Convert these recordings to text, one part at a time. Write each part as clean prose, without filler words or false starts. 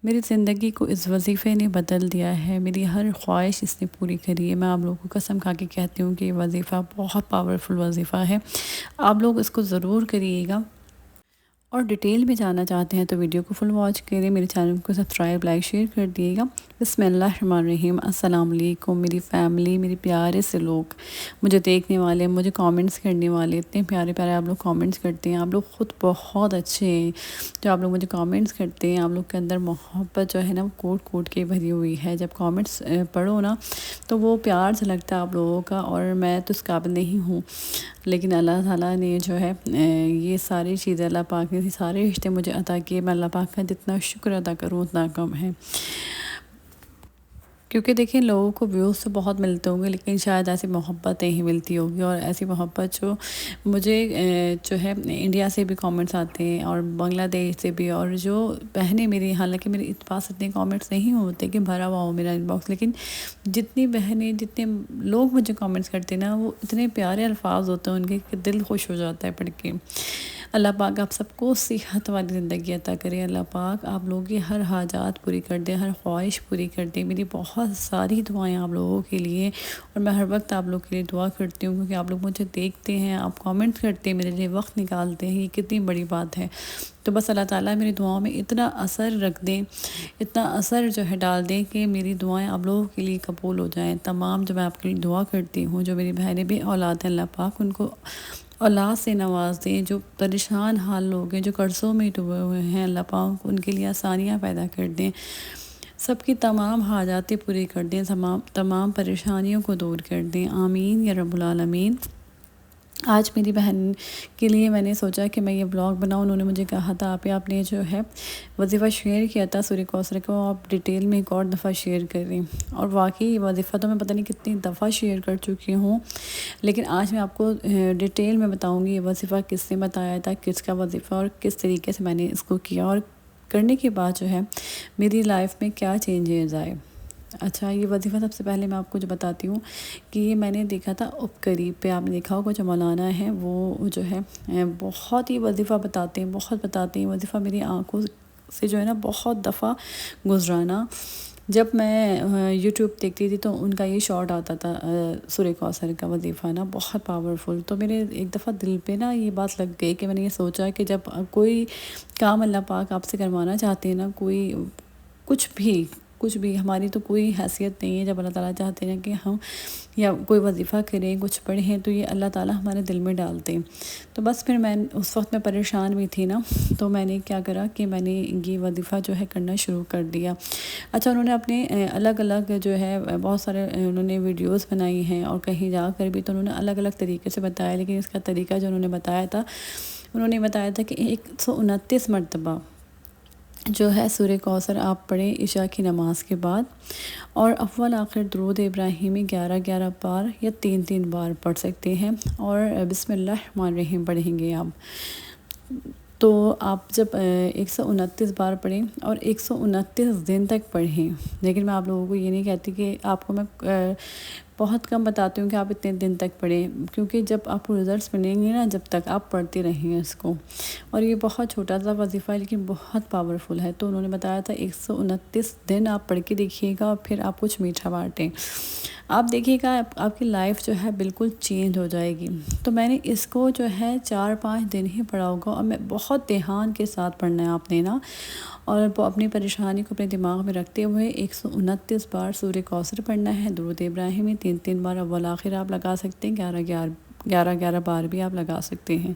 میری زندگی کو اس وظیفے نے بدل دیا ہے، میری ہر خواہش اس نے پوری کری ہے۔ میں آپ لوگوں کو قسم کھا کے کہتی ہوں کہ یہ وظیفہ بہت پاورفل وظیفہ ہے، آپ لوگ اس کو ضرور کریے گا۔ اور ڈیٹیل میں جاننا چاہتے ہیں تو ویڈیو کو فل واچ کریں، میرے چینل کو سبسکرائب، لائک، شیئر کر دیے گا۔ بسم اللہ الرحمن الرحیم۔ السلام علیکم میری فیملی، میری پیارے سے لوگ، مجھے دیکھنے والے، مجھے کامنٹس کرنے والے، اتنے پیارے پیارے آپ لوگ کامنٹس کرتے ہیں۔ آپ لوگ خود بہت اچھے ہیں جو آپ لوگ مجھے کامنٹس کرتے ہیں۔ آپ لوگ کے اندر محبت جو ہے نا وہ کوٹ کوٹ کے بھری ہوئی ہے۔ جب کامنٹس پڑھو نا تو وہ پیار سے لگتا ہے آپ لوگوں کا، اور میں تو اس قابل نہیں ہوں، لیکن اللہ تعالیٰ نے جو ہے یہ ساری چیزیں، اللہ پاک نے سارے رشتے مجھے عطا کیے۔ میں اللہ پاک کا جتنا شکر ادا کروں اتنا کم ہے، کیونکہ دیکھیں لوگوں کو ویوز تو بہت ملتے ہوں گے، لیکن شاید ایسی محبت نہیں ملتی ہوگی، اور ایسی محبت جو مجھے جو ہے انڈیا سے بھی کامنٹس آتے ہیں اور بنگلہ دیش سے بھی، اور جو بہنیں میری، حالانکہ میرے پاس اتنے کامنٹس نہیں ہوتے کہ بھرا ہوا ہو میرا ان باکس، لیکن جتنی بہنیں، جتنے لوگ مجھے کامنٹس کرتے ہیں نا، وہ اتنے پیارے الفاظ ہوتے ہیں ان کے کہ دل خوش ہو جاتا ہے پڑھ کے۔ اللہ پاک آپ سب کو صحت والی زندگی عطا کرے۔ اللہ پاک آپ لوگوں کی ہر حاجات پوری کر دے، ہر خواہش پوری کر دے۔ میری بہت ساری دعائیں آپ لوگوں کے لیے، اور میں ہر وقت آپ لوگوں کے لیے دعا کرتی ہوں، کیونکہ آپ لوگ مجھے دیکھتے ہیں، آپ کامنٹ کرتے ہیں، میرے لیے وقت نکالتے ہیں، یہ کتنی بڑی بات ہے۔ تو بس اللہ تعالیٰ میری دعاؤں میں اتنا اثر رکھ دیں، اتنا اثر جو ہے ڈال دیں کہ میری دعائیں آپ لوگوں کے لیے قبول ہو جائیں۔ تمام جو میں آپ کے لیے دعا کرتی ہوں، جو میری بہنیں بے اولاد ہیں، اللہ پاک ان کو اولاد سے نواز دیں۔ جو پریشان حال لوگ ہیں، جو قرضوں میں ڈوبے ہوئے ہیں، اللہ پاک ان کے لیے آسانیاں پیدا کر دیں، سب کی تمام حاجاتیں پوری کر دیں، تمام پریشانیوں کو دور کر دیں، آمین یا رب العالمین۔ آج میری بہن کے لیے میں نے سوچا کہ میں یہ بلاگ بناؤں۔ انہوں نے مجھے کہا تھا آپ نے جو ہے وظیفہ شیئر کیا تھا سورہ کوثر کو، آپ ڈیٹیل میں ایک اور دفعہ شیئر کریں، اور واقعی یہ وظیفہ تو میں پتہ نہیں کتنی دفعہ شیئر کر چکی ہوں، لیکن آج میں آپ کو ڈیٹیل میں بتاؤں گی یہ وظیفہ کس نے بتایا تھا، کس کا وظیفہ، اور کس طریقے سے میں نے اس کو کیا، اور کرنے کے بعد جو ہے میری لائف میں کیا چینجز آئے۔ اچھا، یہ وظیفہ سب سے پہلے میں آپ کو جو بتاتی ہوں کہ یہ میں نے دیکھا تھا قریب پہ، آپ نے دیکھا ہوگا جو مولانا ہے وہ جو ہے بہت ہی وظیفہ بتاتے ہیں، بہت بتاتے ہیں وظیفہ، میری آنکھوں سے جو ہے نا بہت دفعہ گزرانا۔ جب میں یوٹیوب دیکھتی تھی تو ان کا یہ شارٹ آتا تھا سورہ کوثر کا وظیفہ نا بہت پاورفل، تو میرے ایک دفعہ دل پہ نا یہ بات لگ گئی کہ میں نے یہ سوچا کہ جب کوئی کام اللہ پاک آپ سے کروانا چاہتے ہیں نا، کوئی کچھ بھی ہماری تو کوئی حیثیت نہیں ہے، جب اللہ تعالیٰ چاہتے ہیں کہ ہم یا کوئی وظیفہ کریں، کچھ پڑھیں، تو یہ اللہ تعالیٰ ہمارے دل میں ڈالتے ہیں۔ تو بس پھر میں اس وقت میں پریشان بھی تھی نا، تو میں نے کیا کرا کہ میں نے یہ وظیفہ جو ہے کرنا شروع کر دیا۔ اچھا، انہوں نے اپنے الگ الگ جو ہے بہت سارے انہوں نے ویڈیوز بنائی ہیں، اور کہیں جا کر بھی تو انہوں نے الگ الگ طریقے سے بتایا، لیکن اس کا طریقہ جو انہوں نے بتایا تھا کہ 129 مرتبہ جو ہے سورہ کوثر آپ پڑھیں عشاء کی نماز کے بعد، اور اول آخر درود ابراہیمی 11 بار یا 3 بار پڑھ سکتے ہیں، اور بسم اللہ الرحمن الرحیم پڑھیں گے آپ۔ تو آپ جب 129 بار پڑھیں اور 129 دن تک پڑھیں، لیکن میں آپ لوگوں کو یہ نہیں کہتی کہ آپ کو میں بہت کم بتاتی ہوں کہ آپ اتنے دن تک پڑھیں، کیونکہ جب آپ کو رزلٹس ملیں گے نا، جب تک آپ پڑھتے رہیں گے اس کو، اور یہ بہت چھوٹا سا وظیفہ ہے لیکن بہت پاورفل ہے۔ تو انہوں نے بتایا تھا 129 دن آپ پڑھ کے دیکھیے گا، اور پھر آپ کچھ میٹھا بانٹیں، آپ دیکھیے گا آپ کی لائف جو ہے بالکل چینج ہو جائے گی۔ تو میں نے اس کو جو ہے 4-5 دن ہی پڑھا ہوگا، اور میں بہت دھیان کے ساتھ پڑھنا ہے آپ نے نا، اور اپنی پریشانی کو اپنے دماغ میں رکھتے ہوئے 129 بار سورہ کوثر پڑھنا ہے، درود ابراہیمی 3 بار اول آخر آپ لگا سکتے ہیں، 11 بار بھی آپ لگا سکتے ہیں،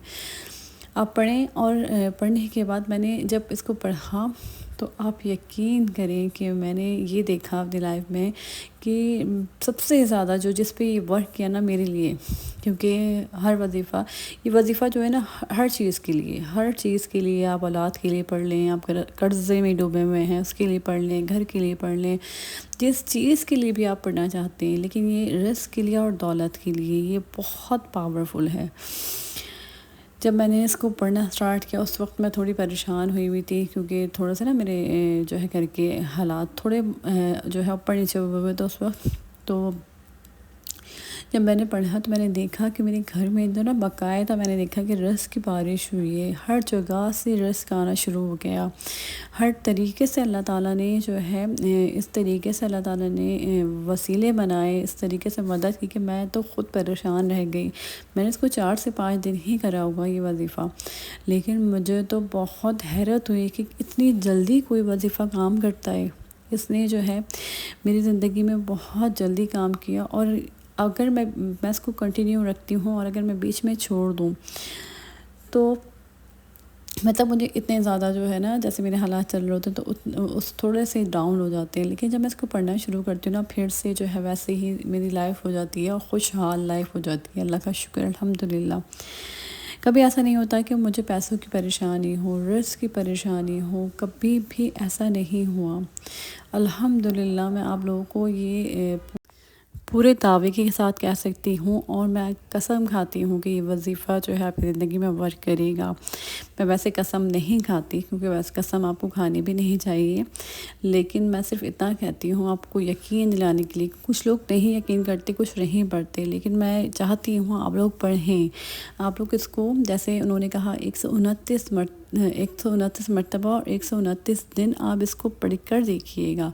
آپ پڑھیں۔ اور پڑھنے کے بعد میں نے جب اس کو پڑھا تو آپ یقین کریں کہ میں نے یہ دیکھا اپنی لائف میں کہ سب سے زیادہ جس پہ یہ ورک کیا نا میرے لیے، کیونکہ یہ وظیفہ جو ہے نا ہر چیز کے لیے، آپ اولاد کے لیے پڑھ لیں، آپ قرضے میں ڈوبے ہوئے ہیں اس کے لیے پڑھ لیں، گھر کے لیے پڑھ لیں، جس چیز کے لیے بھی آپ پڑھنا چاہتے ہیں، لیکن یہ رزق کے لیے اور دولت کے لیے یہ بہت پاورفل ہے۔ جب میں نے اس کو پڑھنا سٹارٹ کیا اس وقت میں تھوڑی پریشان ہوئی تھی، کیونکہ تھوڑا سا نا میرے جو ہے گھر کے حالات تھوڑے جو ہے اوپر نیچے ہوئے تو اس وقت تو جب میں نے پڑھا تو میں نے دیکھا کہ میرے گھر میں جو نا باقاعدہ میں نے دیکھا کہ رزق کی بارش ہوئی ہے، ہر جگہ سے رزق آنا شروع ہو گیا، ہر طریقے سے اللہ تعالیٰ نے جو ہے اس طریقے سے اللہ تعالیٰ نے وسیلے بنائے، اس طریقے سے مدد کی کہ میں تو خود پریشان رہ گئی۔ میں نے اس کو 4 سے 5 دن ہی کرا ہوگا یہ وظیفہ، لیکن مجھے تو بہت حیرت ہوئی کہ اتنی جلدی کوئی وظیفہ کام کرتا ہے۔ اس نے جو ہے میری زندگی میں بہت جلدی کام کیا، اور اگر میں اس کو کنٹینیو رکھتی ہوں اور اگر میں بیچ میں چھوڑ دوں تو مطلب مجھے اتنے زیادہ جو ہے نا، جیسے میرے حالات چل رہے ہوتے ہیں تو اس تھوڑے سے ڈاؤن ہو جاتے ہیں، لیکن جب میں اس کو پڑھنا شروع کرتی ہوں نا، پھر سے جو ہے ویسے ہی میری لائف ہو جاتی ہے اور خوشحال لائف ہو جاتی ہے۔ اللہ کا شکر الحمدللہ۔ کبھی ایسا نہیں ہوتا کہ مجھے پیسوں کی پریشانی ہو، رزق کی پریشانی ہو، کبھی بھی ایسا نہیں ہوا۔ الحمدللہ میں آپ لوگوں کو یہ پورے دعوے کے ساتھ کہہ سکتی ہوں، اور میں قسم کھاتی ہوں کہ یہ وظیفہ جو ہے اپنی زندگی میں ورک کرے گا۔ میں ویسے قسم نہیں کھاتی، کیونکہ ویسے قسم آپ کو کھانی بھی نہیں چاہیے، لیکن میں صرف اتنا کہتی ہوں آپ کو یقین دلانے کے لیے۔ کچھ لوگ نہیں یقین کرتے، کچھ نہیں پڑھتے، لیکن میں چاہتی ہوں آپ لوگ پڑھیں، آپ لوگ اس کو، جیسے انہوں نے کہا 129 مرتبہ اور 129 دن آپ اس کو پڑھ کر دیکھیے گا۔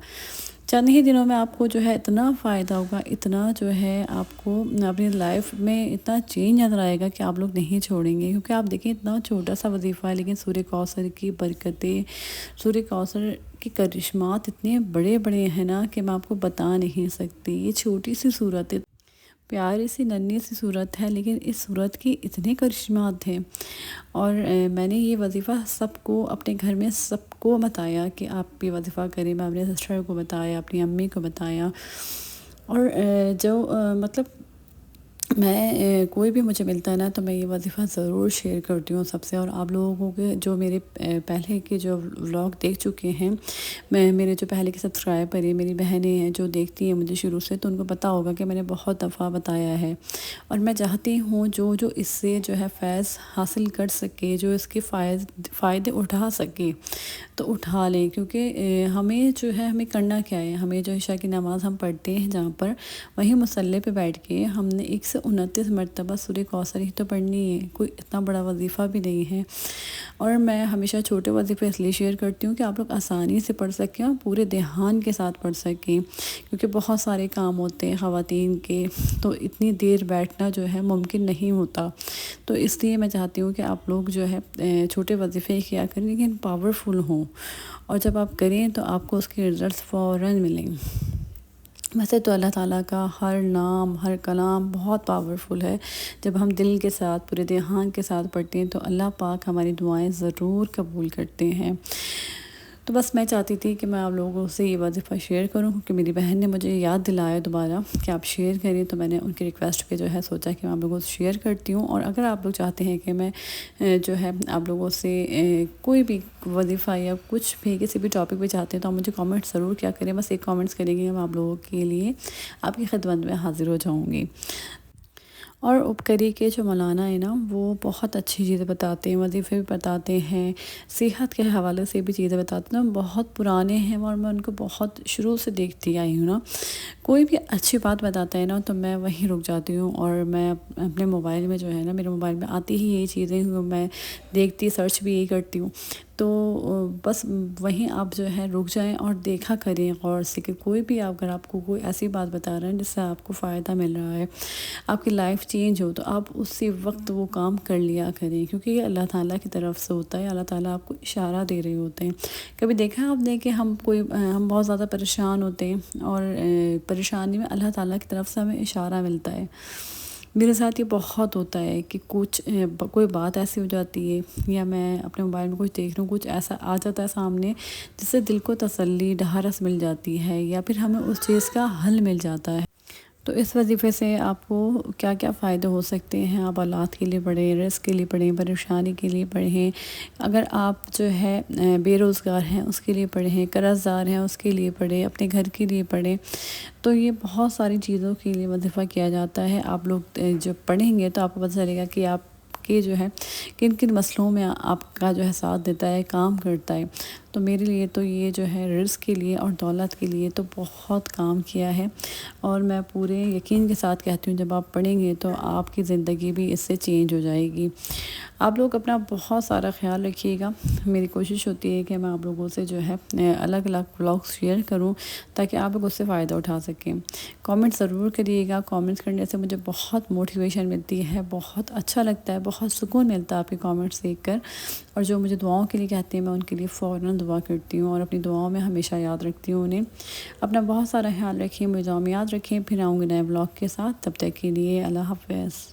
چند ہی دنوں میں آپ کو جو ہے اتنا فائدہ ہوگا، اتنا جو ہے آپ کو اپنی لائف میں اتنا چینج نظر آئے گا کہ آپ لوگ نہیں چھوڑیں گے۔ کیونکہ آپ دیکھیں اتنا چھوٹا سا وظیفہ ہے، لیکن سورہ کوثر کی برکتیں، سورہ کوثر کے کرشمات اتنے بڑے بڑے ہیں نا کہ میں آپ کو بتا نہیں سکتی۔ یہ چھوٹی سی صورت ہے، پیاری سی ننھی سی صورت ہے، لیکن اس صورت کی اتنے کرشمات ہیں۔ اور میں نے یہ وظیفہ سب کو اپنے گھر میں سب کو بتایا کہ آپ یہ وظیفہ کریں۔ میں اپنے سسٹر کو بتایا، اپنی امی کو بتایا، اور جو مطلب میں کوئی بھی مجھے ملتا ہے نا تو میں یہ وظیفہ ضرور شیئر کرتی ہوں سب سے۔ اور آپ لوگوں کے جو میرے پہلے کے جو ولاگ دیکھ چکے ہیں، میرے جو پہلے کے سبسکرائبر ہیں، میری بہنیں ہیں جو دیکھتی ہیں مجھے شروع سے، تو ان کو پتہ ہوگا کہ میں نے بہت دفعہ بتایا ہے، اور میں چاہتی ہوں جو اس سے جو ہے فیض حاصل کر سکے، جو اس کے فائدے اٹھا سکے تو اٹھا لیں۔ کیونکہ ہمیں جو ہے، ہمیں کرنا کیا ہے، ہمیں جو عشاء کی نماز ہم پڑھتے ہیں جہاں پر، وہیں مصلی پہ بیٹھ کے ہم نے 129 مرتبہ سورہ کوثر ہی تو پڑھنی ہے، کوئی اتنا بڑا وظیفہ بھی نہیں ہے۔ اور میں ہمیشہ چھوٹے وظیفے اس لیے شیئر کرتی ہوں کہ آپ لوگ آسانی سے پڑھ سکیں اور پورے دھیان کے ساتھ پڑھ سکیں، کیونکہ بہت سارے کام ہوتے ہیں خواتین کے، تو اتنی دیر بیٹھنا جو ہے ممکن نہیں ہوتا۔ تو اس لیے میں چاہتی ہوں کہ آپ لوگ جو ہے چھوٹے وظیفے کیا کریں، لیکن پاورفل ہوں، اور جب آپ کریں تو آپ کو اس کے رزلٹس فوراً ملیں۔ ویسے تو اللہ تعالیٰ کا ہر نام، ہر کلام بہت پاورفل ہے۔ جب ہم دل کے ساتھ، پورے دھیان کے ساتھ پڑھتے ہیں تو اللہ پاک ہماری دعائیں ضرور قبول کرتے ہیں۔ تو بس میں چاہتی تھی کہ میں آپ لوگوں سے یہ وظیفہ شیئر کروں، کیونکہ میری بہن نے مجھے یاد دلایا دوبارہ کہ آپ شیئر کریں، تو میں نے ان کی ریکویسٹ پہ جو ہے سوچا کہ میں آپ لوگوں سے شیئر کرتی ہوں۔ اور اگر آپ لوگ چاہتے ہیں کہ میں جو ہے آپ لوگوں سے کوئی بھی وظیفہ یا کچھ بھی کسی بھی ٹاپک پہ چاہتے ہیں تو آپ مجھے کامنٹ ضرور کیا کریں، بس ایک کامنٹس کریں گے، میں آپ لوگوں کے لیے آپ کی خدمت میں حاضر ہو جاؤں گی۔ اور اپکری کے جو مولانا ہیں نا، وہ بہت اچھی چیزیں بتاتے ہیں، وظیفے بھی بتاتے ہیں، صحت کے حوالے سے بھی چیزیں بتاتے ہیں، بہت پرانے ہیں اور میں ان کو بہت شروع سے دیکھتی آئی ہوں نا۔ کوئی بھی اچھی بات بتاتا ہے نا تو میں وہیں رک جاتی ہوں، اور میں اپنے موبائل میں جو ہے نا، میرے موبائل میں آتی ہی یہی چیزیں میں دیکھتی، سرچ بھی یہی کرتی ہوں، تو بس وہیں آپ جو ہے رک جائیں اور دیکھا کریں غور سے کہ کوئی بھی اگر آپ کو کوئی ایسی بات بتا رہے ہیں جس سے آپ کو فائدہ مل رہا ہے، آپ کی لائف چینج ہو، تو آپ اسی وقت وہ کام کر لیا کریں، کیونکہ یہ اللہ تعالیٰ کی طرف سے ہوتا ہے۔ اللہ تعالیٰ آپ کو اشارہ دے رہے ہوتے ہیں۔ کبھی دیکھا ہے آپ نے کہ ہم بہت زیادہ پریشان ہوتے ہیں، اور پریشانی میں اللہ تعالیٰ کی طرف سے ہمیں اشارہ ملتا ہے۔ میرے ساتھ یہ بہت ہوتا ہے کہ کوئی بات ایسی ہو جاتی ہے، یا میں اپنے موبائل میں کچھ دیکھ رہا ہوں، کچھ ایسا آ جاتا ہے سامنے جس سے دل کو تسلی، ڈھارس مل جاتی ہے، یا پھر ہمیں اس چیز کا حل مل جاتا ہے۔ تو اس وظیفے سے آپ کو کیا کیا فائدے ہو سکتے ہیں، آپ اولاد کے لیے پڑھیں، رزق کے لیے پڑھیں، پریشانی کے لیے پڑھیں، اگر آپ جو ہے بے روزگار ہیں اس کے لیے پڑھیں، قرض دار ہیں اس کے لیے پڑھیں، اپنے گھر کے لیے پڑھیں۔ تو یہ بہت ساری چیزوں کے لیے وظیفہ کیا جاتا ہے۔ آپ لوگ جب پڑھیں گے تو آپ کو پتہ چلے گا کہ آپ کے جو ہے کن کن مسئلوں میں آپ کا جو ہے ساتھ دیتا ہے، کام کرتا ہے۔ تو میرے لیے تو یہ جو ہے رزق کے لیے اور دولت کے لیے تو بہت کام کیا ہے، اور میں پورے یقین کے ساتھ کہتی ہوں جب آپ پڑھیں گے تو آپ کی زندگی بھی اس سے چینج ہو جائے گی۔ آپ لوگ اپنا بہت سارا خیال رکھیے گا۔ میری کوشش ہوتی ہے کہ میں آپ لوگوں سے جو ہے الگ الگ بلاگس شیئر کروں تاکہ آپ لوگ اس سے فائدہ اٹھا سکیں۔ کامنٹ ضرور کریے گا، کامنٹس کرنے سے مجھے بہت موٹیویشن ملتی ہے، بہت اچھا لگتا ہے، بہت سکون ملتا ہے آپ کے کامنٹس دیکھ کر، اور جو مجھے دعاؤں کے لیے کہتے ہیں میں ان کے لیے فوراً دعا کرتی ہوں اور اپنی دعاؤں میں ہمیشہ یاد رکھتی ہوں انہیں۔ اپنا بہت سارا خیال رکھیں، مجھے یاد رکھیں، پھر آؤں گے نئے بلاگ کے ساتھ، تب تک کے لیے اللہ حافظ۔